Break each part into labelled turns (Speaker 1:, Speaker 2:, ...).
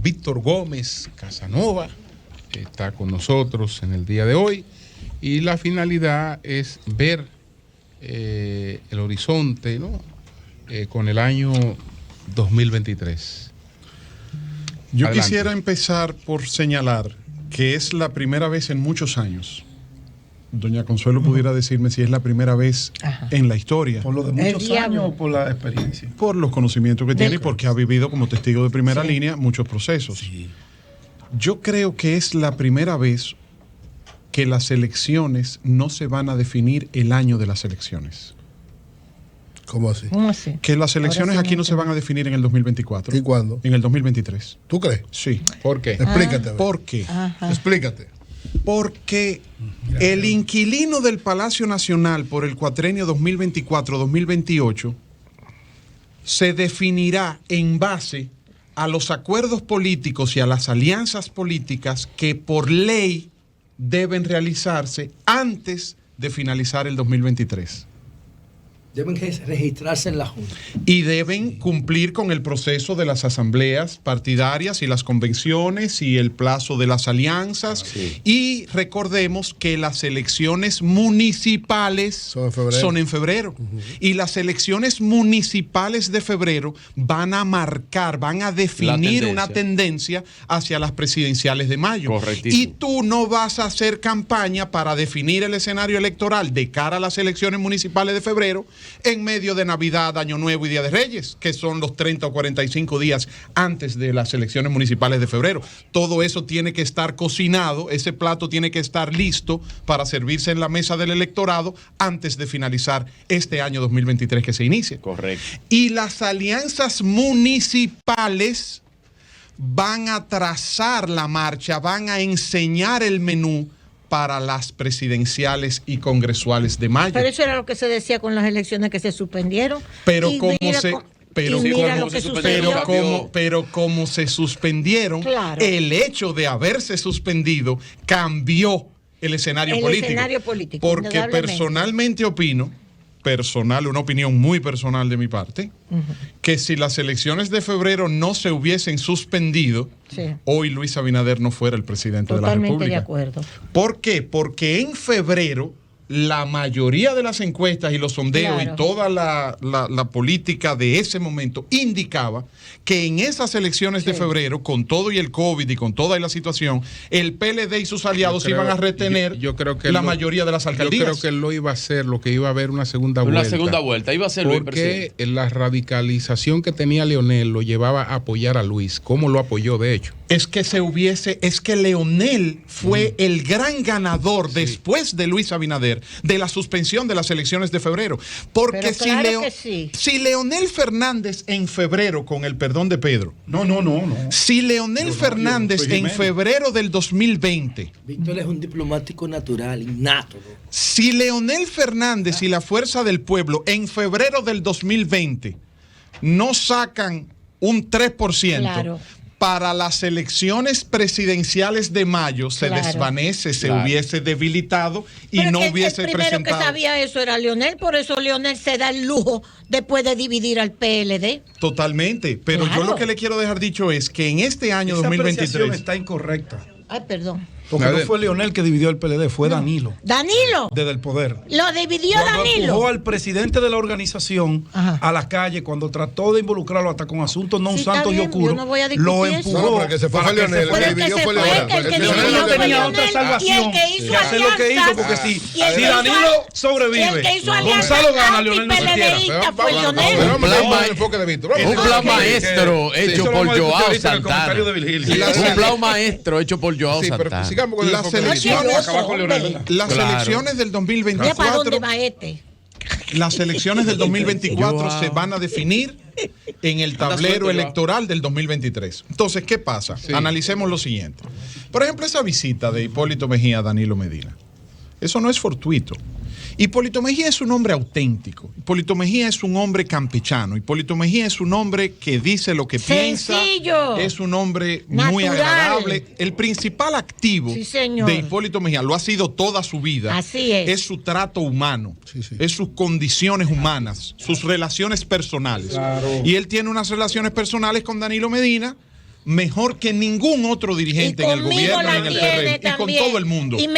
Speaker 1: Víctor Gómez Casanova está con nosotros en el día de hoy y la finalidad es ver el horizonte, ¿no? Con el año 2023.
Speaker 2: Yo
Speaker 1: Adelante.
Speaker 2: quisiera empezar por señalar que es la primera vez en muchos años. Doña Consuelo pudiera decirme si es la primera vez en la historia.
Speaker 3: ¿Por lo de muchos años o por la experiencia?
Speaker 2: Por los conocimientos que tiene y porque ha vivido como testigo de primera línea muchos procesos.
Speaker 3: Sí.
Speaker 2: Yo creo que es la primera vez que las elecciones no se van a definir el año de las elecciones.
Speaker 3: ¿Cómo así?
Speaker 4: ¿Cómo así?
Speaker 2: Que las elecciones
Speaker 4: Ahora sí
Speaker 2: aquí
Speaker 4: no
Speaker 2: no se van a definir en el 2024.
Speaker 3: ¿Y cuándo?
Speaker 2: En el 2023.
Speaker 3: ¿Tú crees?
Speaker 2: Sí.
Speaker 1: ¿Por qué?
Speaker 3: Explícate. a ver.
Speaker 2: ¿Por qué?
Speaker 3: Explícate.
Speaker 2: Porque el inquilino del Palacio Nacional por el cuatrenio 2024-2028 se definirá en base a los acuerdos políticos y a las alianzas políticas que por ley deben realizarse antes de finalizar el 2023.
Speaker 5: Deben registrarse en la Junta.
Speaker 2: Y deben cumplir con el proceso de las asambleas partidarias y las convenciones y el plazo de las alianzas.
Speaker 3: Sí.
Speaker 2: Y recordemos que las elecciones municipales son en febrero. Y las elecciones municipales de febrero van a marcar, van a definir una tendencia hacia las presidenciales de mayo.
Speaker 6: Correctísimo.
Speaker 2: Y tú no vas a hacer campaña para definir el escenario electoral de cara a las elecciones municipales de febrero en medio de Navidad, Año Nuevo y Día de Reyes, que son los 30 o 45 días antes de las elecciones municipales de febrero. Todo eso tiene que estar cocinado, ese plato tiene que estar listo para servirse en la mesa del electorado antes de finalizar este año 2023 que se inicia.
Speaker 6: Correcto.
Speaker 2: Y las alianzas municipales van a trazar la marcha, van a enseñar el menú para las presidenciales y congresuales de mayo.
Speaker 4: Pero eso era lo que se decía con las elecciones que se suspendieron.
Speaker 2: Pero
Speaker 4: Y
Speaker 2: como
Speaker 4: mira
Speaker 2: se...
Speaker 4: co-
Speaker 2: Pero
Speaker 4: y mira
Speaker 2: como,
Speaker 4: lo que
Speaker 6: se
Speaker 4: sucedió.
Speaker 2: pero como se suspendieron,
Speaker 4: Claro.
Speaker 2: el hecho de haberse suspendido cambió el escenario
Speaker 4: El
Speaker 2: político.
Speaker 4: escenario político,
Speaker 2: Porque
Speaker 4: indudablemente.
Speaker 2: personalmente opino, una opinión muy personal de mi parte, que si las elecciones de febrero no se hubiesen suspendido,
Speaker 4: Sí.
Speaker 2: hoy Luis Abinader no fuera el presidente de la
Speaker 4: Totalmente
Speaker 2: República.
Speaker 4: de acuerdo.
Speaker 2: ¿Por qué? Porque en febrero la mayoría de las encuestas y los sondeos
Speaker 4: Claro.
Speaker 2: y toda la política de ese momento indicaba que en esas elecciones de febrero, con todo y el COVID y con toda la situación, el PLD y sus aliados
Speaker 1: Yo creo-
Speaker 2: iban a retener
Speaker 1: yo creo que
Speaker 2: la
Speaker 1: lo-
Speaker 2: mayoría de las alcaldías.
Speaker 1: Yo creo que él lo iba a hacer, lo que iba a haber una segunda vuelta.
Speaker 6: Una segunda vuelta. Iba a ser Luis
Speaker 1: Porque
Speaker 6: presidente.
Speaker 1: la radicalización que tenía Leonel lo llevaba a apoyar a Luis. ¿Cómo lo apoyó, de hecho?
Speaker 2: Es que Leonel fue el gran ganador después de Luis Abinader de la suspensión de las elecciones de febrero. Porque
Speaker 4: Pero claro que sí.
Speaker 2: si Leonel Fernández en febrero, con el perdón de Pedro,
Speaker 3: No.
Speaker 2: si Leonel Fernández
Speaker 3: soy
Speaker 2: en
Speaker 3: Jiménez.
Speaker 2: febrero del 2020,
Speaker 5: Víctor es un diplomático natural, innato, ¿no?
Speaker 2: si Leonel Fernández y la Fuerza del Pueblo en febrero del 2020 no sacan un 3%,
Speaker 4: Claro.
Speaker 2: para las elecciones presidenciales de mayo se
Speaker 4: Claro.
Speaker 2: desvanece, se
Speaker 6: Claro.
Speaker 2: hubiese debilitado y
Speaker 4: Pero
Speaker 2: no
Speaker 4: es que
Speaker 2: hubiese
Speaker 4: el primero
Speaker 2: presentado.
Speaker 4: que sabía eso era Leonel, por eso Leonel se da el lujo después de dividir al PLD.
Speaker 2: Totalmente, pero
Speaker 4: Claro.
Speaker 2: yo lo que le quiero dejar dicho es que en este año
Speaker 3: Esa apreciación
Speaker 2: 2023
Speaker 3: está incorrecta.
Speaker 4: Ay, perdón.
Speaker 3: Porque
Speaker 1: A
Speaker 3: no
Speaker 1: ver.
Speaker 3: fue Leonel que dividió el PLD, fue Danilo,
Speaker 4: Danilo,
Speaker 3: desde el poder.
Speaker 4: lo dividió
Speaker 3: Cuando empujó
Speaker 4: Danilo.
Speaker 3: al presidente de la organización
Speaker 4: Ajá.
Speaker 3: a la calle, cuando trató de involucrarlo hasta con asuntos no
Speaker 4: Sí, está
Speaker 3: santos y
Speaker 4: bien,
Speaker 3: oscuros,
Speaker 4: yo no voy a discutir
Speaker 3: lo
Speaker 4: eso.
Speaker 3: empujó.
Speaker 7: No, porque se fue
Speaker 3: para que
Speaker 7: Leonel,
Speaker 3: se fuera.
Speaker 4: Pero el que
Speaker 7: dividió
Speaker 4: se
Speaker 7: fue
Speaker 4: fue,
Speaker 7: Leonel,
Speaker 4: que el
Speaker 7: porque
Speaker 4: que
Speaker 7: Leonel
Speaker 4: dividió
Speaker 7: no
Speaker 4: fue
Speaker 3: tenía
Speaker 4: Leonel,
Speaker 3: otra salvación
Speaker 4: y el que hizo
Speaker 3: que hacer lo que hizo,
Speaker 4: alianzas,
Speaker 3: porque si
Speaker 4: y el
Speaker 3: si
Speaker 4: que hizo
Speaker 3: Danilo sobrevive,
Speaker 4: y el que hizo alianza
Speaker 3: Gonzalo gana, Leonel no se entera.
Speaker 4: anti-PLDista fue
Speaker 1: Vamos,
Speaker 4: Leonel.
Speaker 1: vamos,
Speaker 7: Pero
Speaker 1: vamos,
Speaker 7: vamos al enfoque de Víctor. Vamos.
Speaker 6: Un plan
Speaker 4: Ok.
Speaker 6: maestro hecho
Speaker 3: Eso lo
Speaker 6: por
Speaker 3: vamos a discutir
Speaker 6: Joao
Speaker 3: ahorita en el comentario de
Speaker 6: Santana.
Speaker 3: Virgilio.
Speaker 6: Un plan maestro hecho por Joao
Speaker 1: Sí, pero
Speaker 6: Santana.
Speaker 1: sigamos con el
Speaker 2: Las
Speaker 1: enfoque de Víctor.
Speaker 2: elecciones,
Speaker 3: Acabar con Leonel, ¿verdad?
Speaker 2: las
Speaker 6: Claro.
Speaker 2: elecciones del
Speaker 4: Ya para dónde
Speaker 2: 2024,
Speaker 4: va este.
Speaker 2: las elecciones del 2024
Speaker 6: Joao.
Speaker 2: se van a definir en el tablero
Speaker 6: suelto,
Speaker 2: electoral del 2023. Entonces, ¿qué pasa?
Speaker 1: Sí.
Speaker 2: Analicemos lo siguiente. Por ejemplo, esa visita de Hipólito Mejía a Danilo Medina. Eso no es fortuito. Hipólito Mejía es un hombre auténtico. Hipólito Mejía es un hombre campechano. Hipólito Mejía es un hombre que dice lo que
Speaker 4: Sencillo.
Speaker 2: piensa. Es un hombre muy
Speaker 4: Natural.
Speaker 2: agradable. El principal activo
Speaker 4: Sí, señor.
Speaker 2: de Hipólito Mejía, lo ha sido toda su vida,
Speaker 4: Así es.
Speaker 2: su trato humano,
Speaker 3: Sí, sí.
Speaker 2: es sus condiciones humanas, sus relaciones personales.
Speaker 3: Claro.
Speaker 2: Y él tiene unas relaciones personales con Danilo Medina mejor que ningún otro dirigente en el gobierno y en el PRM y con todo el mundo.
Speaker 4: Y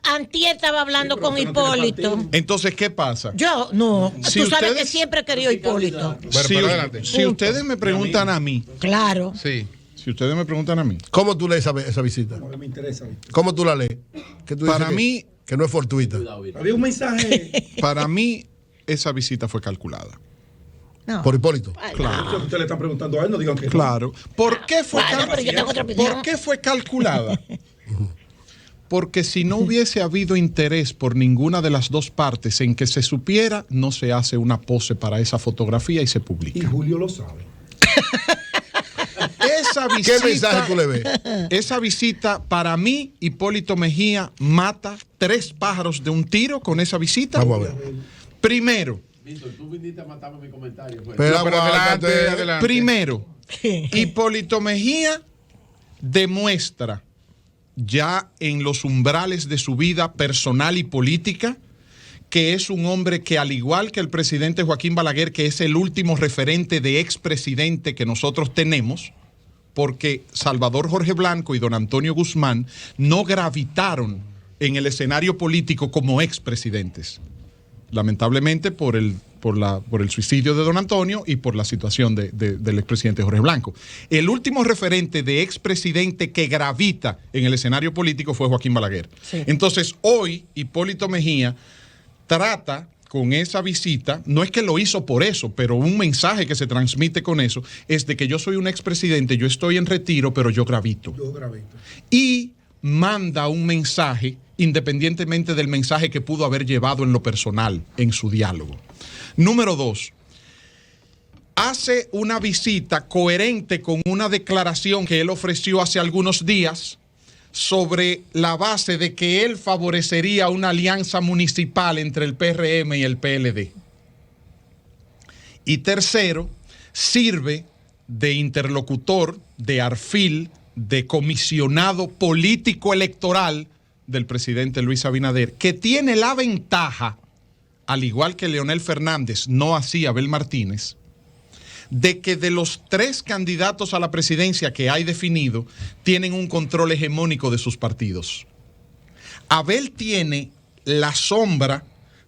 Speaker 4: antier estaba hablando con Hipólito.
Speaker 2: Entonces, ¿qué pasa?
Speaker 4: Yo, no.
Speaker 2: Si
Speaker 4: Tú sabes
Speaker 2: ustedes-
Speaker 4: que siempre he querido Hipólito.
Speaker 1: Bueno,
Speaker 2: Si,
Speaker 1: pero adelante.
Speaker 2: si ustedes me preguntan a mí,
Speaker 4: Claro.
Speaker 1: Sí.
Speaker 2: si ustedes me preguntan a mí,
Speaker 7: ¿Cómo tú lees esa visita?
Speaker 3: Me interesa.
Speaker 7: ¿Cómo tú la lees? ¿Qué tú
Speaker 2: Para
Speaker 7: dices
Speaker 2: mí-
Speaker 7: que no es fortuita.
Speaker 3: Había un mensaje.
Speaker 2: para mí esa visita fue calculada.
Speaker 4: No.
Speaker 7: Por Hipólito.
Speaker 2: Claro.
Speaker 3: Ustedes le están preguntando a él, no digan que no.
Speaker 2: Claro. ¿Por qué fue,
Speaker 4: Bueno, pero yo tengo otra opinión.
Speaker 2: ¿Por qué fue calculada? Porque si no hubiese habido interés por ninguna de las dos partes en que se supiera, no se hace una pose para esa fotografía y se
Speaker 3: Y
Speaker 2: publica.
Speaker 3: Julio lo sabe.
Speaker 2: Esa
Speaker 7: ¿Qué
Speaker 2: visita,
Speaker 7: mensaje tú le ves?
Speaker 2: esa visita, para mí, Hipólito Mejía mata 3 pájaros de un tiro con esa visita.
Speaker 7: Vamos a ver.
Speaker 2: Primero,
Speaker 6: Tú viniste a matarme mi comentario.
Speaker 7: Pero
Speaker 1: No, pero adelante,
Speaker 7: aguántate.
Speaker 1: adelante.
Speaker 2: primero, Hipólito Mejía demuestra ya en los umbrales de su vida personal y política que es un hombre que, al igual que el presidente Joaquín Balaguer, que es el último referente de expresidente que nosotros tenemos, porque Salvador Jorge Blanco y don Antonio Guzmán no gravitaron en el escenario político como expresidentes, lamentablemente por el suicidio de don Antonio y por la situación del expresidente Jorge Blanco. El último referente de expresidente que gravita en el escenario político fue Joaquín Balaguer.
Speaker 4: Sí.
Speaker 2: Entonces, hoy Hipólito Mejía trata con esa visita, no es que lo hizo por eso, pero un mensaje que se transmite con eso es de que yo soy un expresidente, yo estoy en retiro, pero yo gravito.
Speaker 3: Yo grabé.
Speaker 2: Y manda un mensaje, independientemente del mensaje que pudo haber llevado en lo personal, en su diálogo. Número 2, hace una visita coherente con una declaración que él ofreció hace algunos días sobre la base de que él favorecería una alianza municipal entre el PRM y el PLD. Y tercero, sirve de interlocutor, de arfil, de comisionado político electoral del presidente Luis Abinader, que tiene la ventaja, al igual que Leonel Fernández, no así Abel Martínez, de que de los 3 candidatos a la presidencia que hay definido, tienen un control hegemónico de sus partidos. Abel tiene la sombra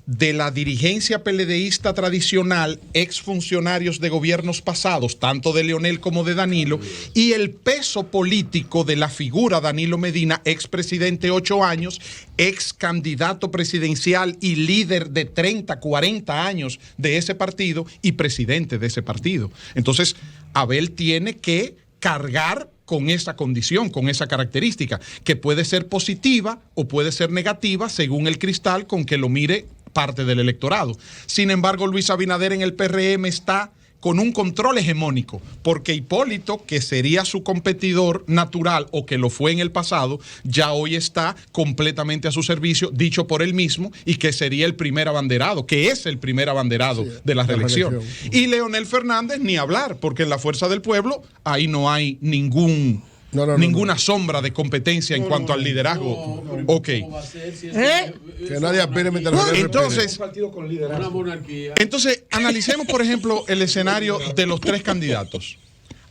Speaker 2: de la dirigencia PLDista tradicional, exfuncionarios de gobiernos pasados, tanto de Leonel como de Danilo, y el peso político de la figura Danilo Medina, expresidente 8 años, ex candidato presidencial y líder de 30, 40 años de ese partido y presidente de ese partido. Entonces, Abel tiene que cargar con esa condición, con esa característica, que puede ser positiva o puede ser negativa según el cristal con que lo mire parte del electorado. Sin embargo, Luis Abinader en el PRM está con un control hegemónico, porque Hipólito, que sería su competidor natural o que lo fue en el pasado, ya hoy está completamente a su servicio, dicho por él mismo, y que sería el primer abanderado, que es el primer abanderado de la reelección. Y Leonel Fernández, ni hablar, porque en la Fuerza del Pueblo ahí no hay ninguna sombra de competencia en cuanto al liderazgo. Ok.
Speaker 7: Que nadie aspire mientras no se
Speaker 2: Entonces,
Speaker 3: Un partido con liderazgo.
Speaker 6: Una monarquía.
Speaker 2: Entonces, analicemos, por ejemplo, el escenario de los 3 candidatos.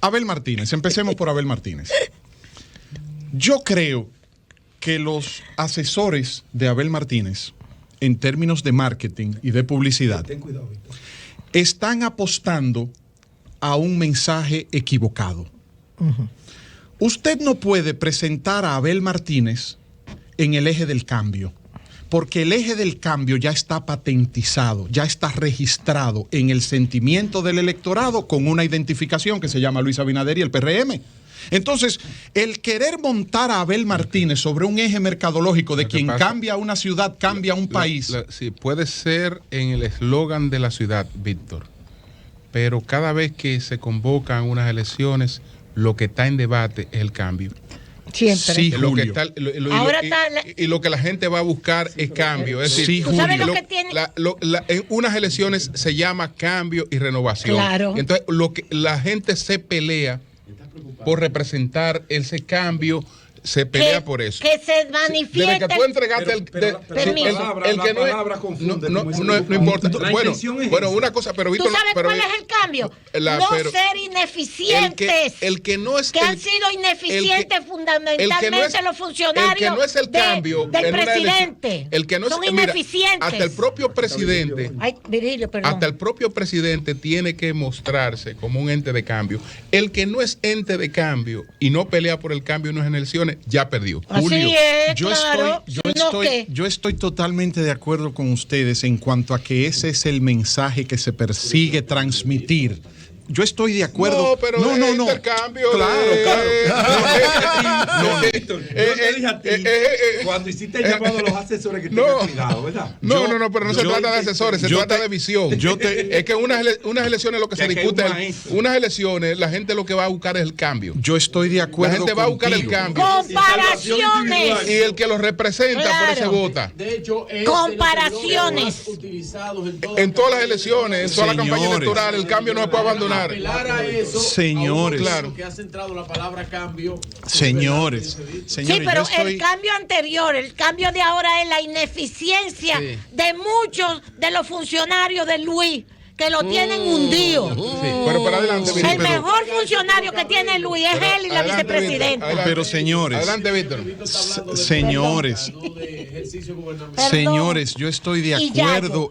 Speaker 2: Abel Martínez, empecemos por Abel Martínez. Yo creo que los asesores de Abel Martínez, en términos de marketing y de publicidad,
Speaker 3: Ten cuidado, Víctor.
Speaker 2: están apostando a un mensaje equivocado. Usted no puede presentar a Abel Martínez en el eje del cambio, porque el eje del cambio ya está patentizado, ya está registrado en el sentimiento del electorado con una identificación que se llama Luis Abinader y el PRM. Entonces, el querer montar a Abel Martínez sobre un eje mercadológico de
Speaker 1: Lo que
Speaker 2: quien
Speaker 1: pasa-
Speaker 2: cambia una ciudad, cambia un país.
Speaker 1: Sí, puede ser en el eslogan de la ciudad, Víctor, pero cada vez que se convocan unas elecciones, lo que está en debate es el cambio.
Speaker 4: Siempre.
Speaker 2: Sí,
Speaker 1: Lo que
Speaker 2: Julio.
Speaker 1: está-
Speaker 4: Ahora
Speaker 1: y-
Speaker 4: está la-
Speaker 1: y lo que la gente va a buscar es cambio. Es decir,
Speaker 2: Sí,
Speaker 4: ¿Tú sabes
Speaker 2: Julio.
Speaker 4: lo que tiene?
Speaker 1: En unas elecciones se llama cambio y renovación.
Speaker 4: Claro.
Speaker 1: Y entonces, lo que la gente se pelea por representar ese cambio, se pelea por eso.
Speaker 4: Que se manifieste.
Speaker 1: Desde que tú entregaste el que no importa. Bueno, una cosa, pero Víctor,
Speaker 4: ¿tú sabes cuál es el cambio? Ser ineficientes.
Speaker 1: El que no es
Speaker 4: que han sido ineficientes fundamentalmente los funcionarios.
Speaker 1: El que no es el cambio
Speaker 4: del presidente.
Speaker 1: El que no
Speaker 4: son
Speaker 1: es,
Speaker 4: ineficientes.
Speaker 1: Mira, hasta el propio presidente.
Speaker 4: Ay, Virgilio, perdón.
Speaker 1: Hasta el propio presidente tiene que mostrarse como un ente de cambio. El que no es ente de cambio y no pelea por el cambio en las elecciones, ya perdió.
Speaker 2: Julio,
Speaker 4: es,
Speaker 2: yo estoy totalmente de acuerdo con ustedes en cuanto a que ese es el mensaje que se persigue transmitir. Yo estoy de acuerdo.
Speaker 1: No, pero no. Intercambio.
Speaker 2: Claro.
Speaker 3: Cuando hiciste el llamado a los asesores que tengan cuidado, ¿verdad?
Speaker 1: No, pero no se trata de asesores, se trata de visión. Es que unas elecciones lo que se discute unas elecciones, la gente lo que va a buscar es el cambio.
Speaker 2: Yo estoy de acuerdo.
Speaker 1: La gente va a buscar el cambio.
Speaker 4: Comparaciones.
Speaker 1: Y el que lo representa por eso vota.
Speaker 6: De hecho,
Speaker 4: comparaciones.
Speaker 1: En todas las elecciones, en toda la campaña electoral, el cambio no se puede abandonar.
Speaker 6: Apelar a eso,
Speaker 2: señores,
Speaker 6: claro, que ha centrado la palabra cambio.
Speaker 2: Señores,
Speaker 4: sí, pero el cambio anterior, el cambio de ahora es la ineficiencia de muchos de los funcionarios de Luis, que lo tienen hundido.
Speaker 1: Pero para adelante,
Speaker 4: el mejor funcionario que tiene Luis es él y la vicepresidenta.
Speaker 2: Pero señores,
Speaker 1: adelante, Víctor.
Speaker 2: Señores, yo estoy de acuerdo,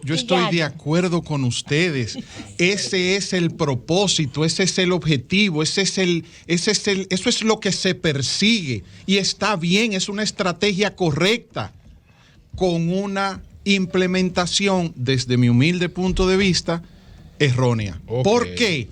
Speaker 2: de acuerdo con ustedes. Ese es el propósito, ese es el objetivo, eso es lo que se persigue y está bien, es una estrategia correcta con una implementación, desde mi humilde punto de vista, errónea. Okay. ¿Por qué?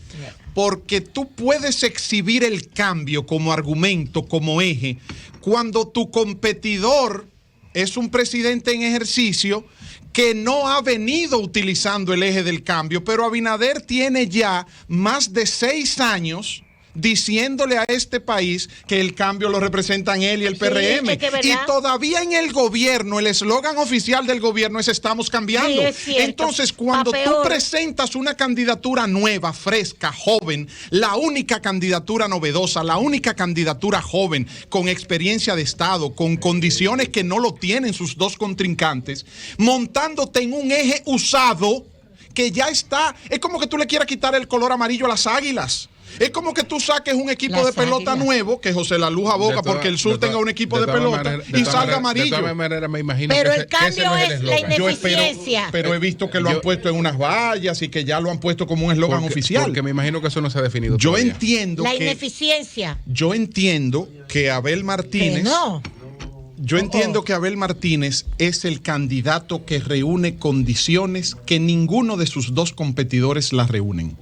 Speaker 2: Porque tú puedes exhibir el cambio como argumento, como eje, cuando tu competidor es un presidente en ejercicio que no ha venido utilizando el eje del cambio, pero Abinader tiene ya más de 6 años diciéndole a este país que el cambio lo representan él y el PRM. Y todavía en el gobierno, el eslogan oficial del gobierno es "estamos cambiando". Sí, entonces, cuando tú presentas una candidatura nueva, fresca, joven, la única candidatura novedosa, la única candidatura joven, con experiencia de Estado, con condiciones que no lo tienen sus dos contrincantes, montándote en un eje usado que ya está, es como que tú le quieras quitar el color amarillo a las águilas. Es como que tú saques un equipo de pelota nuevo, que José Laluja aboga porque el Sur tenga un equipo de pelota y salga amarillo.
Speaker 1: De todas maneras, me imagino
Speaker 4: pero el cambio es la ineficiencia.
Speaker 2: Pero he visto que lo han puesto en unas vallas y que ya lo han puesto como un eslogan oficial.
Speaker 1: Porque me imagino que eso no se ha definido
Speaker 2: Yo
Speaker 1: todavía.
Speaker 2: entiendo
Speaker 4: la ineficiencia.
Speaker 2: Yo entiendo que Abel Martínez... Yo entiendo que Abel Martínez es el candidato que reúne condiciones que ninguno de sus dos competidores las reúnen.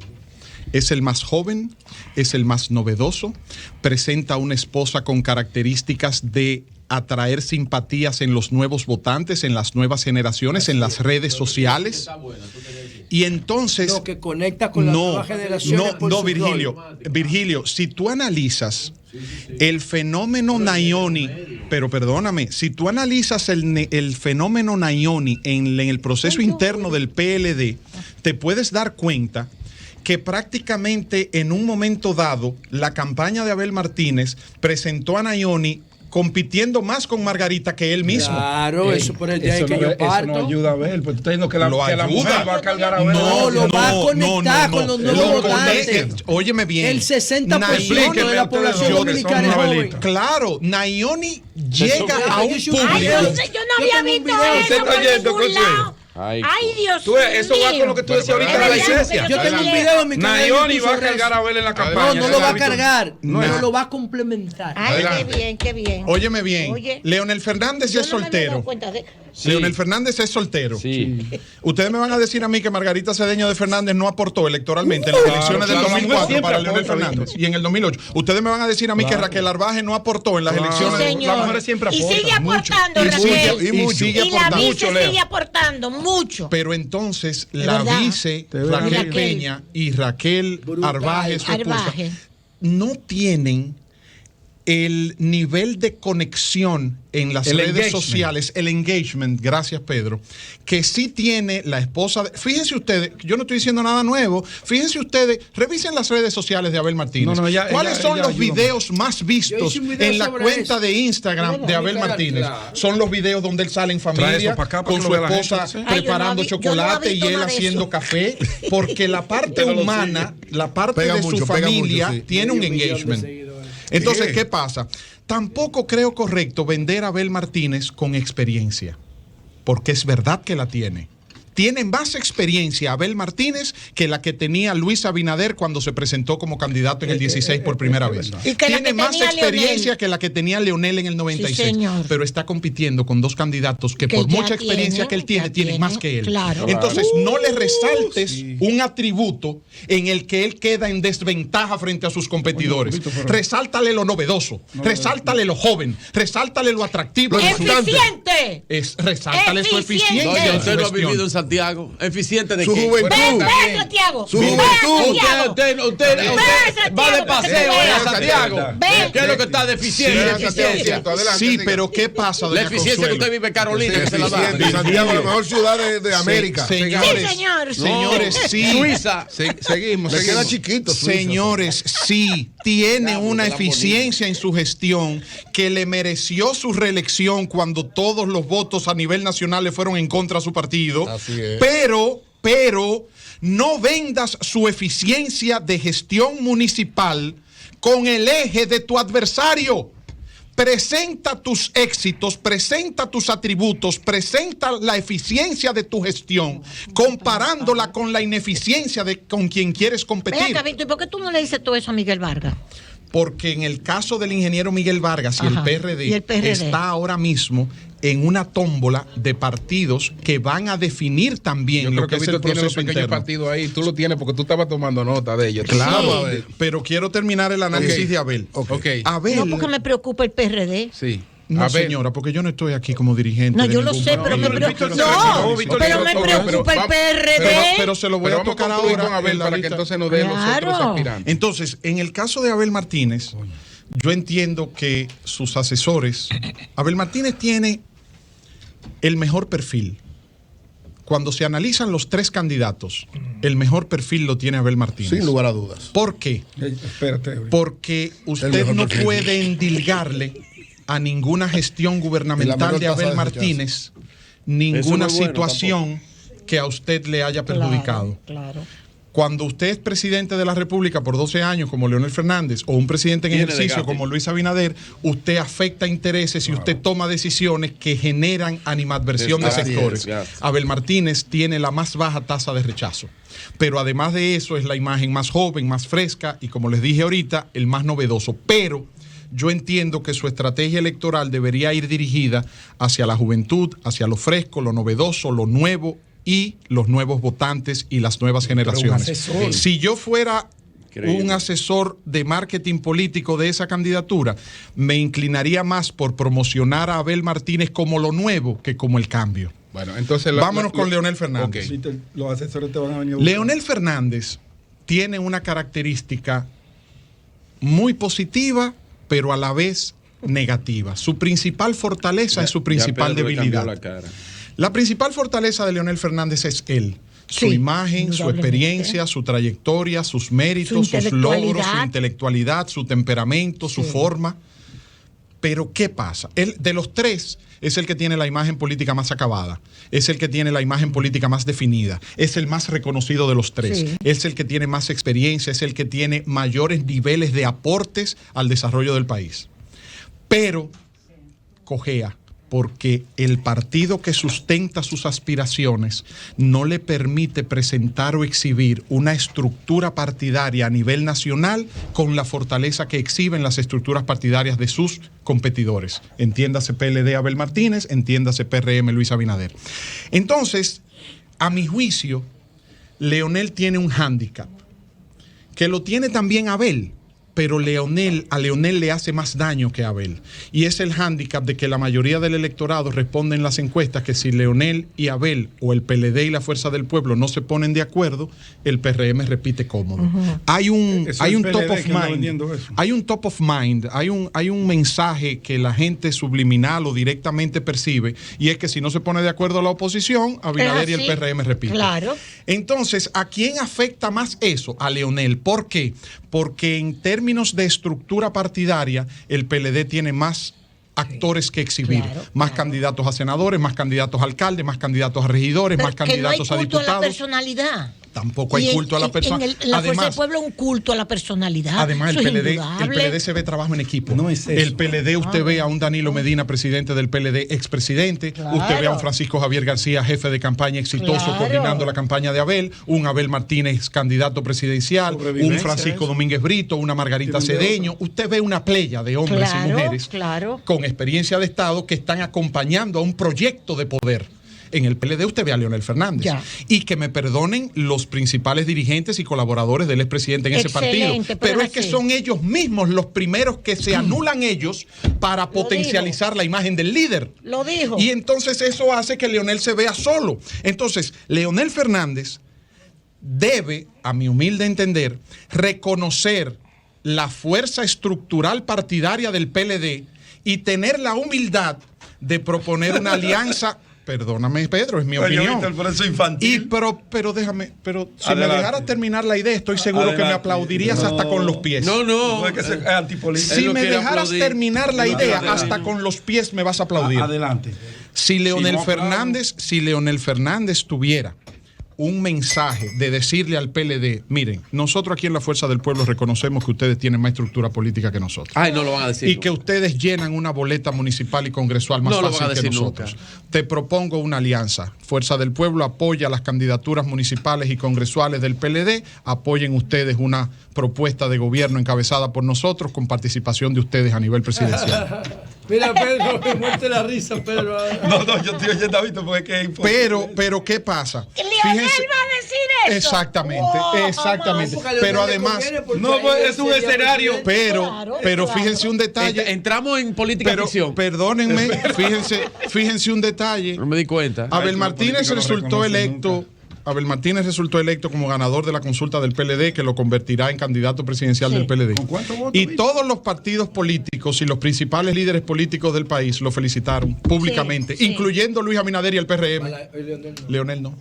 Speaker 2: Es el más joven, es el más novedoso, presenta una esposa con características de atraer simpatías en los nuevos votantes, en las nuevas generaciones, en las redes sociales. Y entonces...
Speaker 5: Lo que conecta con las nuevas generaciones.
Speaker 2: No, Virgilio, si tú analizas el fenómeno Nayoni, pero perdóname, si tú analizas el fenómeno Nayoni en el proceso interno del PLD, te puedes dar cuenta que prácticamente en un momento dado la campaña de Abel Martínez presentó a Nayoni compitiendo más con Margarita que él mismo.
Speaker 5: Claro, eso por el día en que yo parto.
Speaker 3: Eso no ayuda a ver, pues tú estás diciendo que la mujer va a cargar a ver.
Speaker 5: No, lo va a conectar con los nuevos votantes.
Speaker 2: Óyeme bien.
Speaker 5: El 60% de la población dominicana es joven.
Speaker 2: Claro, Nayoni llega a un público.
Speaker 4: Ay, yo no había visto eso por ningún lado. Ay, Dios mío.
Speaker 3: Eso va con lo que tú decías ahorita de la licencia.
Speaker 5: Yo tengo un video en mi canal.
Speaker 3: Nayoni va a cargar a Abel en la campaña.
Speaker 5: No lo va a cargar, pero lo va a complementar.
Speaker 4: Ay, qué bien, qué bien.
Speaker 2: Óyeme bien. Leonel Fernández es soltero. Leonel Fernández es soltero.
Speaker 8: Sí.
Speaker 2: Ustedes me van a decir a mí que Margarita Cedeño de Fernández no aportó electoralmente en las elecciones del 2004 para Leonel Fernández y en el 2008. Ustedes me van a decir a mí que Raquel Arbaje no aportó en las elecciones.
Speaker 4: Las mujeres siempre aportan. Y sigue aportando, Raquel.
Speaker 2: Y sigue
Speaker 4: aportando mucho.
Speaker 2: Pero entonces la vice Raquel Peña y Raquel Arbaje, su esposa, no tienen el nivel de conexión en las redes sociales, el engagement, gracias Pedro, que sí tiene la esposa de, fíjense ustedes, yo no estoy diciendo nada nuevo, fíjense ustedes, revisen las redes sociales de Abel Martínez. ¿Cuáles son los videos más vistos en la cuenta de Instagram de Abel Martínez? Son los videos donde él sale en familia con su esposa preparando chocolate y él haciendo café, porque la parte humana, la parte de su familia tiene un engagement. Entonces, ¿qué pasa? Tampoco creo correcto vender a Abel Martínez con experiencia, porque es verdad que la tiene. Tiene más experiencia Abel Martínez que la que tenía Luis Abinader cuando se presentó como candidato en el 16 por primera vez. Tiene más experiencia que la que tenía Leonel en el 96. Sí, pero está compitiendo con dos candidatos que por mucha experiencia que él tiene más que él. Claro. Entonces, no le resaltes un atributo en el que él queda en desventaja frente a sus competidores. Resáltale lo novedoso, resáltale lo joven, resáltale lo atractivo.
Speaker 4: ¡Eficiente!
Speaker 2: Resáltale su eficiencia.
Speaker 6: No, usted no ha vivido en Santiago. ¿Eficiente de
Speaker 7: su
Speaker 6: qué?
Speaker 7: juventud.
Speaker 4: Ven, Santiago.
Speaker 7: Su juventud.
Speaker 6: Usted va de paseo a Santiago. ¿Qué es lo que está deficiente?
Speaker 2: Sí, pero ¿qué pasa, doña
Speaker 6: La eficiencia que usted vive en Carolina, que se la da.
Speaker 7: Santiago, la mejor ciudad de América.
Speaker 2: Señores, sí.
Speaker 6: Suiza.
Speaker 1: Seguimos.
Speaker 7: Me queda chiquito.
Speaker 2: Señores, sí, tiene una eficiencia en su gestión que le mereció su reelección cuando todos los votos a nivel nacional le fueron en contra a su partido.
Speaker 7: Así es.
Speaker 2: Pero no vendas su eficiencia de gestión municipal con el eje de tu adversario. Presenta tus éxitos, presenta tus atributos, presenta la eficiencia de tu gestión, comparándola con la ineficiencia de con quien quieres competir.
Speaker 4: Venga, Víctor, ¿y por qué tú no le dices todo eso a Miguel Vargas?
Speaker 2: Porque en el caso del ingeniero Miguel Vargas y el PRD está ahora mismo en una tómbola de partidos que van a definir también lo que es el proceso interno.
Speaker 1: Partido ahí, tú lo tienes porque tú estabas tomando nota de ellos.
Speaker 2: Claro, sí. Pero quiero terminar el análisis de Abel. Abel.
Speaker 4: No, porque me preocupa el PRD.
Speaker 1: Sí.
Speaker 2: No, señora, porque yo no estoy aquí como dirigente.
Speaker 4: No, yo lo sé, pero me preocupa. Pero me preocupa el PRD.
Speaker 2: Pero se lo voy a tocar ahora
Speaker 1: con Abel para que entonces nos dé los otros aspirantes.
Speaker 2: Entonces, en el caso de Abel Martínez, yo entiendo que sus asesores, Abel Martínez tiene el mejor perfil. Cuando se analizan los tres candidatos, el mejor perfil lo tiene Abel Martínez.
Speaker 7: Sin lugar a dudas.
Speaker 2: ¿Por qué? Porque usted no puede endilgarle a ninguna gestión gubernamental de Abel Martínez ninguna situación que a usted le haya perjudicado.
Speaker 4: Claro.
Speaker 2: Cuando usted es presidente de la República por 12 años, como Leonel Fernández, o un presidente en ejercicio como Luis Abinader, usted afecta intereses y usted toma decisiones que generan animadversión de sectores. Abel Martínez tiene la más baja tasa de rechazo. Pero además de eso, es la imagen más joven, más fresca y, como les dije ahorita, el más novedoso. Pero yo entiendo que su estrategia electoral debería ir dirigida hacia la juventud, hacia lo fresco, lo novedoso, lo nuevo y los nuevos votantes y las nuevas generaciones. Si yo fuera un asesor de marketing político de esa candidatura, me inclinaría más por promocionar a Abel Martínez como lo nuevo que como el cambio.
Speaker 1: Bueno, entonces
Speaker 2: vámonos con Leonel Fernández.
Speaker 3: Sí, los asesores te van a venir.
Speaker 2: Leonel Fernández tiene una característica muy positiva, pero a la vez negativa. Su principal fortaleza es su principal debilidad. La principal fortaleza de Leonel Fernández es él. Su imagen, su experiencia, su trayectoria, sus méritos, sus logros, su intelectualidad, su temperamento, su forma. Pero ¿qué pasa? Él, de los tres, es el que tiene la imagen política más acabada. Es el que tiene la imagen política más definida. Es el más reconocido de los tres. Sí. Es el que tiene más experiencia. Es el que tiene mayores niveles de aportes al desarrollo del país. Pero cojea, porque el partido que sustenta sus aspiraciones no le permite presentar o exhibir una estructura partidaria a nivel nacional con la fortaleza que exhiben las estructuras partidarias de sus competidores. Entiéndase PLD Abel Martínez, entiéndase PRM Luis Abinader. Entonces, a mi juicio, Leonel tiene un hándicap, que lo tiene también Abel, pero a Leonel le hace más daño que a Abel. Y es el hándicap de que la mayoría del electorado responde en las encuestas que si Leonel y Abel o el PLD y la Fuerza del Pueblo no se ponen de acuerdo, el PRM repite cómodo. Hay un top of mind. Hay un top of mind, hay un mensaje que la gente subliminal o directamente percibe, y es que si no se pone de acuerdo la oposición, Abinader y el PRM repiten.
Speaker 4: Claro.
Speaker 2: Entonces, ¿a quién afecta más eso? A Leonel. ¿Por qué? Porque en términos de estructura partidaria, el PLD tiene más actores que exhibir, más candidatos a senadores, más candidatos a alcaldes, más candidatos a regidores, más candidatos a diputados.
Speaker 4: A la personalidad.
Speaker 2: Tampoco hay culto a la persona.
Speaker 4: En la Fuerza del Pueblo un culto a la personalidad.
Speaker 2: Además, el PLD se ve trabajo en equipo.
Speaker 3: No es eso.
Speaker 2: El PLD, usted ve a un Danilo Medina, presidente del PLD, expresidente. Claro. Usted ve a un Francisco Javier García, jefe de campaña exitoso, coordinando la campaña de Abel. Un Abel Martínez, candidato presidencial. Un Francisco Domínguez Brito, una Margarita Cedeño. Usted ve una playa de hombres y mujeres con experiencia de Estado que están acompañando a un proyecto de poder. En el PLD usted ve a Leonel Fernández. Ya. Y que me perdonen los principales dirigentes y colaboradores del expresidente en ese partido. Pero es que son ellos mismos los primeros que se anulan ellos para potencializar la imagen del líder.
Speaker 4: Lo dijo.
Speaker 2: Y entonces eso hace que Leonel se vea solo. Entonces, Leonel Fernández debe, a mi humilde entender, reconocer la fuerza estructural partidaria del PLD y tener la humildad de proponer una alianza. Perdóname, Pedro, es mi opinión.
Speaker 3: Por eso infantil.
Speaker 2: Pero déjame, si me dejaras terminar la idea, estoy seguro que me aplaudirías hasta con los pies.
Speaker 3: No es que es antipolítico.
Speaker 2: Si me dejaras terminar la idea, hasta con los pies me vas a aplaudir.
Speaker 3: Adelante.
Speaker 2: Si Leonel Fernández tuviera un mensaje de decirle al PLD, miren, nosotros aquí en la Fuerza del Pueblo reconocemos que ustedes tienen más estructura política que nosotros.
Speaker 6: Ay, no lo van a decir.
Speaker 2: Y que ustedes llenan una boleta municipal y congresual más fácil que nosotros. Nunca. Te propongo una alianza. Fuerza del Pueblo apoya las candidaturas municipales y congresuales del PLD. Apoyen ustedes una propuesta de gobierno encabezada por nosotros con participación de ustedes a nivel presidencial.
Speaker 5: Mira, Pedro, me muerte la risa, Pedro.
Speaker 7: No, yo estoy oyendo a Víctor porque es imposible.
Speaker 2: Pero, ¿qué pasa?
Speaker 4: Leonel va a decir eso.
Speaker 2: Exactamente. Pero además,
Speaker 3: es un escenario.
Speaker 2: Pero fíjense un detalle.
Speaker 6: Entramos en política ficción.
Speaker 2: Perdónenme, fíjense un detalle.
Speaker 6: No me di cuenta.
Speaker 2: Abel Martínez resultó electo. Abel Martínez resultó electo como ganador de la consulta del PLD, que lo convertirá en candidato presidencial del PLD.
Speaker 3: ¿Con cuántos votos?
Speaker 2: Y todos los partidos políticos y los principales líderes políticos del país lo felicitaron públicamente, incluyendo Luis Abinader y el PRM. Leonel no.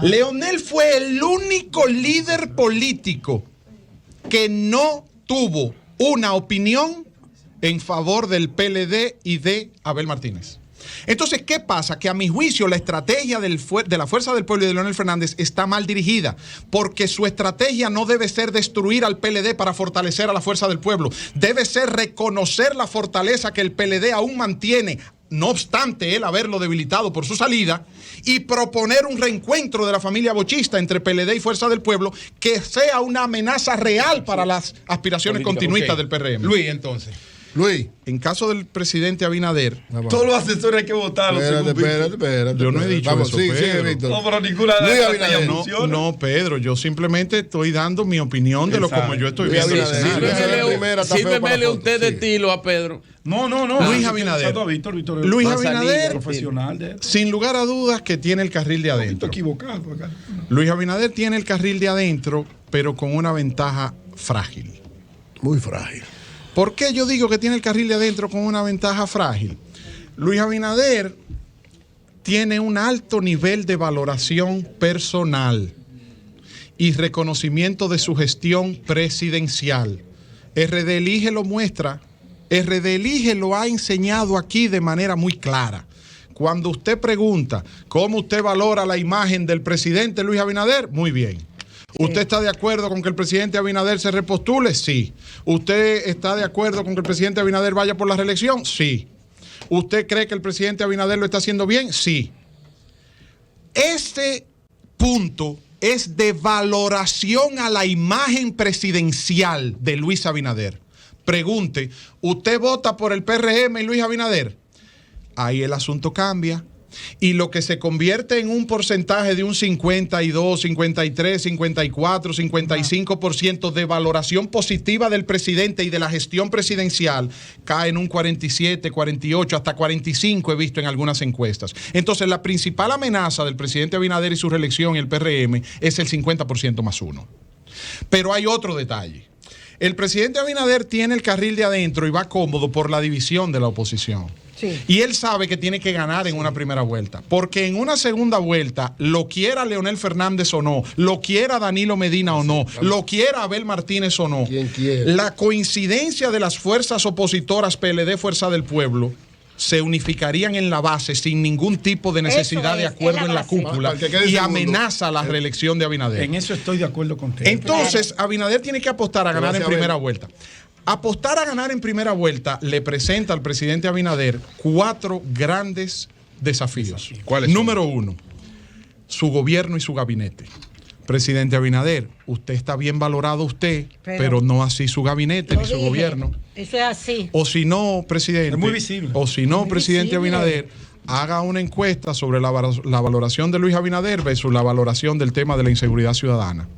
Speaker 2: Leonel fue el único líder político que no tuvo una opinión en favor del PLD y de Abel Martínez. Entonces, ¿qué pasa? Que a mi juicio la estrategia de la Fuerza del Pueblo y de Leonel Fernández está mal dirigida, porque su estrategia no debe ser destruir al PLD para fortalecer a la Fuerza del Pueblo. Debe ser reconocer la fortaleza que el PLD aún mantiene, no obstante él haberlo debilitado por su salida, y proponer un reencuentro de la familia bochista entre PLD y Fuerza del Pueblo que sea una amenaza real para las aspiraciones continuistas del PRM.
Speaker 1: Luis, entonces.
Speaker 7: Luis,
Speaker 2: en caso del presidente Abinader,
Speaker 3: todos los asesores hay que votarlos.
Speaker 7: Espérate.
Speaker 2: Yo no he dicho eso, Pedro.
Speaker 7: Víctor.
Speaker 3: No, pero ninguna
Speaker 7: Luis Abinader.
Speaker 2: No, Pedro, yo simplemente estoy dando mi opinión de lo como yo estoy viendo el escenario.
Speaker 6: Sírvemele usted de estilo a Pedro.
Speaker 3: No.
Speaker 2: Luis Abinader. Luis Abinader,
Speaker 3: profesional.
Speaker 2: Sin lugar a dudas que tiene el carril de adentro.
Speaker 3: Equivocado.
Speaker 2: Luis Abinader tiene el carril de adentro, pero con una ventaja frágil.
Speaker 7: Muy frágil.
Speaker 2: ¿Por qué yo digo que tiene el carril de adentro con una ventaja frágil? Luis Abinader tiene un alto nivel de valoración personal y reconocimiento de su gestión presidencial. RD Elige lo muestra. RD Elige lo ha enseñado aquí de manera muy clara. Cuando usted pregunta cómo usted valora la imagen del presidente Luis Abinader, muy bien. ¿Usted está de acuerdo con que el presidente Abinader se repostule? Sí. ¿Usted está de acuerdo con que el presidente Abinader vaya por la reelección? Sí. ¿Usted cree que el presidente Abinader lo está haciendo bien? Sí. Este punto es de valoración a la imagen presidencial de Luis Abinader. Pregunte, ¿usted vota por el PRM y Luis Abinader? Ahí el asunto cambia. Y lo que se convierte en un porcentaje de un 52, 53, 54, 55% de valoración positiva del presidente y de la gestión presidencial cae en un 47, 48, hasta 45 he visto en algunas encuestas. Entonces, la principal amenaza del presidente Abinader y su reelección y el PRM es el 50% más 1. Pero hay otro detalle. El presidente Abinader tiene el carril de adentro y va cómodo por la división de la oposición. Sí. Y él sabe que tiene que ganar en una primera vuelta, porque en una segunda vuelta, lo quiera Leonel Fernández o no, lo quiera Danilo Medina o no, lo quiera Abel Martínez o no, la coincidencia de las fuerzas opositoras PLD, Fuerza del Pueblo, se unificarían en la base sin ningún tipo de necesidad de acuerdo en la cúpula y amenaza la reelección de Abinader.
Speaker 3: En eso estoy de acuerdo contigo.
Speaker 2: Entonces, Abinader tiene que apostar a ganar en primera vuelta. Apostar a ganar en primera vuelta le presenta al presidente Abinader 4 grandes desafíos. ¿Cuáles son? Número 1, su gobierno y su gabinete. Presidente Abinader, usted está bien valorado pero no así su gabinete ni su gobierno.
Speaker 4: Eso es así.
Speaker 2: O si no, presidente.
Speaker 3: Es muy visible.
Speaker 2: O si no, presidente Abinader, haga una encuesta sobre la valoración de Luis Abinader versus la valoración del tema de la inseguridad ciudadana.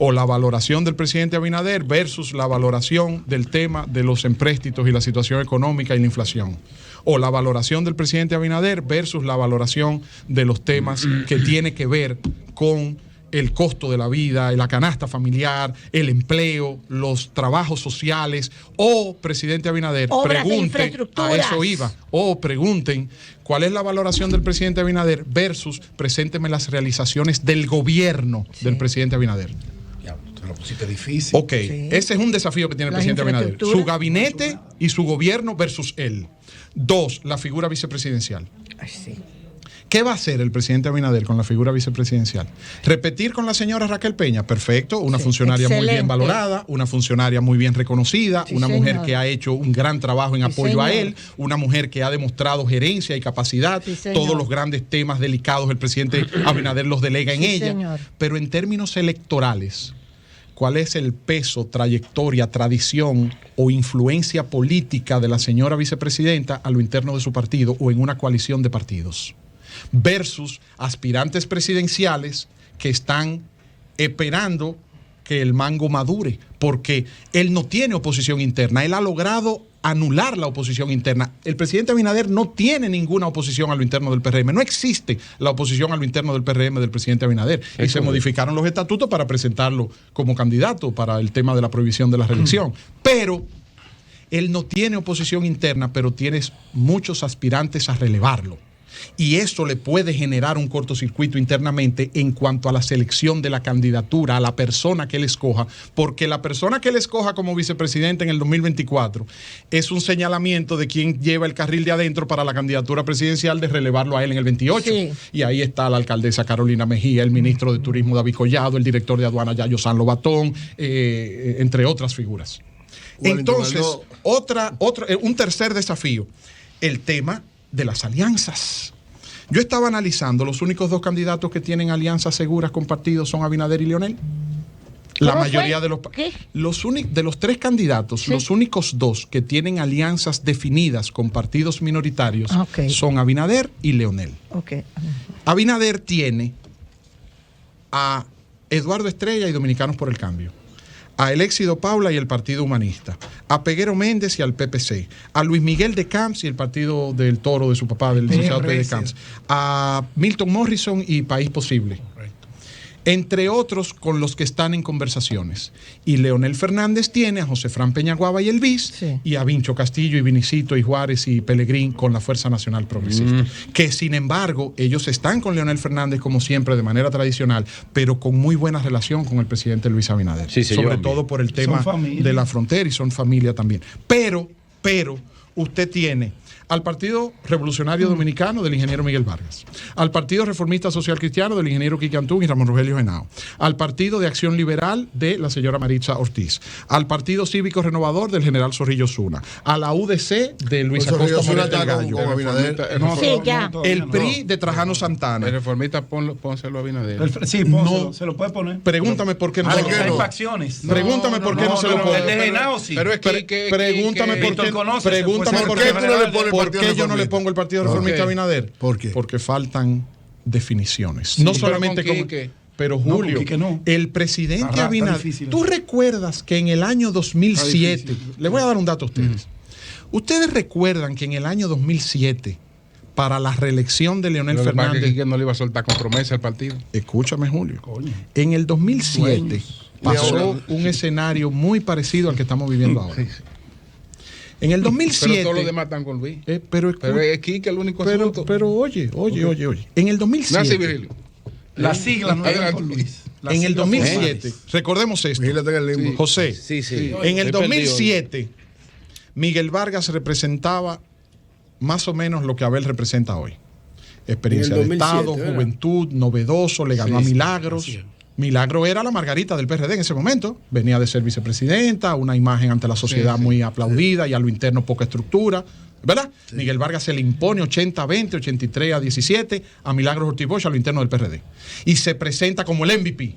Speaker 2: O la valoración del presidente Abinader versus la valoración del tema de los empréstitos y la situación económica y la inflación. O la valoración del presidente Abinader versus la valoración de los temas que tiene que ver con el costo de la vida, la canasta familiar, el empleo, los trabajos sociales. O, presidente Abinader, pregunten, a eso iba, o pregunten cuál es la valoración del presidente Abinader versus presénteme las realizaciones del gobierno del presidente Abinader.
Speaker 7: Te lo pusiste difícil.
Speaker 2: Ok, ese es un desafío que tiene el presidente Abinader. Su gabinete y su gobierno versus él. 2, la figura vicepresidencial.
Speaker 4: Ay, sí.
Speaker 2: ¿Qué va a hacer el presidente Abinader con la figura vicepresidencial? ¿Repetir con la señora Raquel Peña? Perfecto, una funcionaria muy bien valorada, una funcionaria muy bien reconocida, una mujer que ha hecho un gran trabajo en apoyo a él, una mujer que ha demostrado gerencia y capacidad, todos los grandes temas delicados el presidente Abinader los delega en ella, pero en términos electorales, ¿cuál es el peso, trayectoria, tradición o influencia política de la señora vicepresidenta a lo interno de su partido o en una coalición de partidos? Versus aspirantes presidenciales que están esperando que el mango madure, porque él no tiene oposición interna, él ha logrado anular la oposición interna. El presidente Abinader no tiene ninguna oposición a lo interno del PRM, no existe la oposición a lo interno del PRM del presidente Abinader, y se modificaron los estatutos para presentarlo como candidato para el tema de la prohibición de la reelección, pero él no tiene oposición interna, pero tiene muchos aspirantes a relevarlo. Y eso le puede generar un cortocircuito internamente en cuanto a la selección de la candidatura, a la persona que él escoja, porque la persona que él escoja como vicepresidente en el 2024 es un señalamiento de quién lleva el carril de adentro para la candidatura presidencial de relevarlo a él en el 28. Sí. Y ahí está la alcaldesa Carolina Mejía, el ministro de Turismo David Collado, el director de aduana Yayo San Lobatón, entre otras figuras. Entonces, un tercer desafío, el tema de las alianzas. Yo estaba analizando, los únicos 2 candidatos que tienen alianzas seguras con partidos son Abinader y Leonel. La mayoría de los 3 candidatos, los únicos 2 que tienen alianzas definidas con partidos minoritarios son Abinader y Leonel. Abinader tiene a Eduardo Estrella y Dominicanos por el Cambio, a Eléxido Paula y el Partido Humanista, a Peguero Méndez y al PPC, a Luis Miguel de Camps y el Partido del Toro de su papá, del licenciado de Camps, a Milton Morrison y País Posible, entre otros con los que están en conversaciones. Y Leonel Fernández tiene a José Fran Peñaguaba y el BIS, y a Vincho Castillo y Vinicito y Juárez y Pelegrín con la Fuerza Nacional Progresista. Que sin embargo, ellos están con Leonel Fernández como siempre de manera tradicional, pero con muy buena relación con el presidente Luis Abinader. Sobre todo por el tema de la frontera, y son familia también. Pero, usted tiene al Partido Revolucionario Dominicano del ingeniero Miguel Vargas, al Partido Reformista Social Cristiano del ingeniero Quique Antún y Ramón Rogelio Henao, al Partido de Acción Liberal de la señora Maritza Ortiz, al Partido Cívico Renovador del general Zorrillo Zuna, a la UDC de Luis Acosta Morel del Gallo, el PRI de Trajano Santana.
Speaker 1: El reformista, pónselo a Abinader.
Speaker 3: Sí, pónselo, se lo puede poner.
Speaker 2: Pregúntame por qué no se lo pone. Pregúntame por qué no se lo pone.
Speaker 3: El de Henao sí.
Speaker 2: Pero es que pregúntame Pregúntame por qué yo no le pongo el Partido Reformista a Abinader.
Speaker 7: ¿Por qué?
Speaker 2: Porque faltan definiciones. No solamente como... Pero Julio, el presidente Abinader, tú recuerdas que en el año 2007, le voy a dar un dato a ustedes. Ustedes recuerdan que en el año 2007, para la reelección de Leonel Fernández,
Speaker 1: que no le iba a soltar con promesa al partido.
Speaker 2: Escúchame, Julio. En el 2007 pasó un escenario muy parecido al que estamos viviendo ahora. En el 2007.
Speaker 1: Pero todos los demás están con Luis.
Speaker 2: Pero
Speaker 1: es Quique el único asunto.
Speaker 2: Pero oye. En el 2007.
Speaker 3: Las siglas no eran con Luis.
Speaker 2: En el 2007, recordemos esto, José, en el 2007, Miguel Vargas representaba más o menos lo que Abel representa hoy. Experiencia de Estado, juventud, novedoso, le ganó a Milagros. Milagro era la Margarita del PRD en ese momento. Venía de ser vicepresidenta, una imagen ante la sociedad muy aplaudida y a lo interno poca estructura. ¿Verdad? Sí. Miguel Vargas se le impone 80-20, 83-17 a Milagros Ortiz Bosch a lo interno del PRD. Y se presenta como el MVP.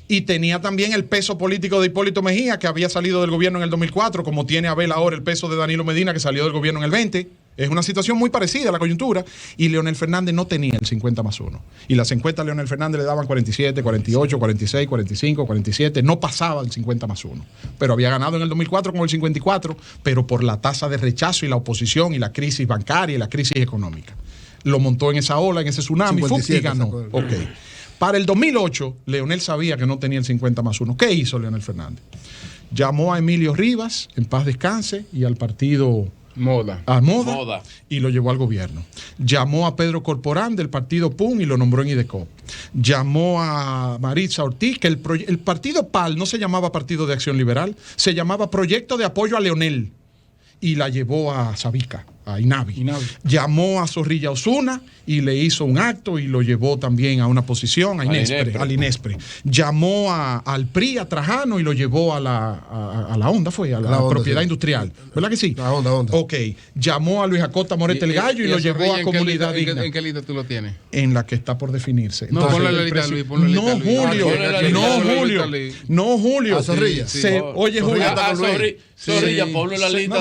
Speaker 2: Y tenía también el peso político de Hipólito Mejía, que había salido del gobierno en el 2004, como tiene Abel ahora el peso de Danilo Medina, que salió del gobierno en el 20. Es una situación muy parecida a la coyuntura. Y Leonel Fernández no tenía el 50+1. Y las encuestas a Leonel Fernández le daban 47, 48, 46, 45, 47. No pasaba el 50+1. Pero había ganado en el 2004 con el 54, pero por la tasa de rechazo y la oposición y la crisis bancaria y la crisis económica. Lo montó en esa ola, en ese tsunami, 57, y ganó. Ok. Para el 2008, Leonel sabía que no tenía el 50+1. ¿Qué hizo Leonel Fernández? Llamó a Emilio Rivas, en paz descanse, y al partido... Moda, y lo llevó al gobierno. Llamó a Pedro Corporán del partido PUN y lo nombró en IDECOP. Llamó a Maritza Ortiz, que el partido PAL no se llamaba Partido de Acción Liberal, se llamaba Proyecto de Apoyo a Leonel, y la llevó a Sabica, a Inavi. Llamó a Zorrilla Osuna y le hizo un acto y lo llevó también a una posición, al Inespre. Llamó al PRI, a Trajano, y lo llevó a la Onda, a la propiedad industrial. ¿Verdad que sí?
Speaker 7: La Onda.
Speaker 2: Ok. Llamó a Luis Acosta Morete el Gallo y lo llevó a Comunidad Digna.
Speaker 1: ¿En qué lista tú lo tienes?
Speaker 2: En la que está por definirse.
Speaker 1: No, ponle la lista, Luis.
Speaker 2: No, Julio.
Speaker 7: A Zorrilla.
Speaker 2: Oye, Julio.
Speaker 6: Zorrilla, ponle la lista.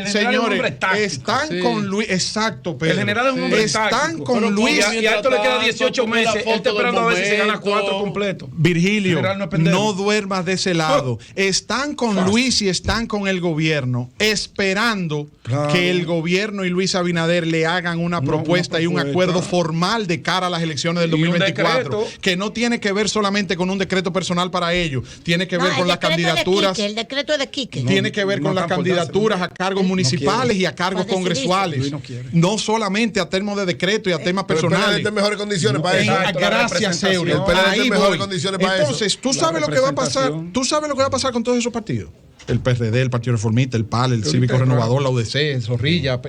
Speaker 2: Señores, están con Luis. Exacto, pero
Speaker 3: el general es un hombre
Speaker 2: están con Luis.
Speaker 3: Y a esto le quedan 18 meses. Él está esperando a ver si se gana 4 completos.
Speaker 2: Virgilio, no duermas de ese lado. Están con Luis y están con el gobierno, esperando que el gobierno y Luis Abinader le hagan una propuesta y un acuerdo formal de cara a las elecciones del 2024. Que no tiene que ver solamente con un decreto personal para ellos. Tiene que ver con las candidaturas.
Speaker 4: El decreto de Quique.
Speaker 2: Tiene que ver con las candidaturas a cargos municipales y a cargos congresuales. No solamente a términos de decreto y a temas personales.
Speaker 7: El PLD en mejores condiciones para eso.
Speaker 2: Gracias, Eury.
Speaker 7: El PLD en mejores condiciones para eso.
Speaker 2: Entonces, ¿tú sabes lo que va a pasar? ¿Tú sabes lo que va a pasar con todos esos partidos? El PRD, el Partido Reformista, el PAL, el Cívico Renovador, la UDC, el Zorrilla.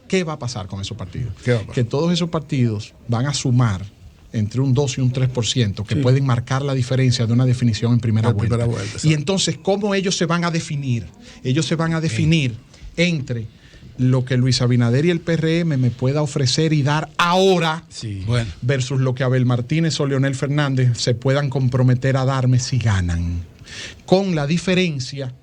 Speaker 2: ¿Qué va a pasar con esos partidos? Que todos esos partidos van a sumar entre un 2 y un 3%, que pueden marcar la diferencia de una definición en primera vuelta. Y entonces, ¿cómo ellos se van a definir? Ellos se van a definir entre lo que Luis Abinader y el PRM me pueda ofrecer y dar ahora, versus lo que Abel Martínez o Leonel Fernández se puedan comprometer a darme si ganan. Con la diferencia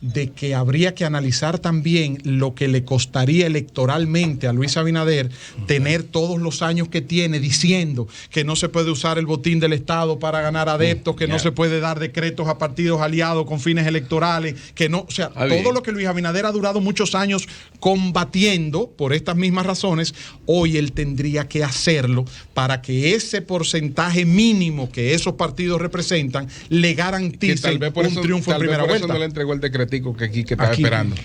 Speaker 2: de que habría que analizar también lo que le costaría electoralmente a Luis Abinader tener todos los años que tiene diciendo que no se puede usar el botín del Estado para ganar adeptos, que no se puede dar decretos a partidos aliados con fines electorales, que no, o sea, todo lo que Luis Abinader ha durado muchos años combatiendo por estas mismas razones, hoy él tendría que hacerlo para que ese porcentaje mínimo que esos partidos representan le garantice un triunfo en primera vuelta.
Speaker 1: No le entregó el decreto que aquí que estaba esperando.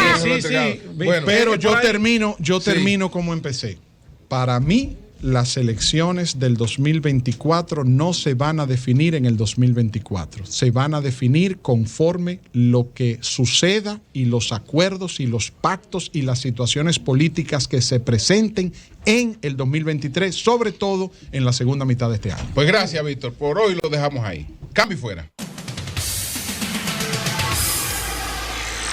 Speaker 2: Entonces, bueno, pero yo termino como empecé. Para mí, las elecciones del 2024 no se van a definir en el 2024. Se van a definir conforme lo que suceda y los acuerdos y los pactos y las situaciones políticas que se presenten en el 2023, sobre todo en la segunda mitad de este año.
Speaker 1: Pues gracias, Víctor. Por hoy lo dejamos ahí. Cambio y fuera.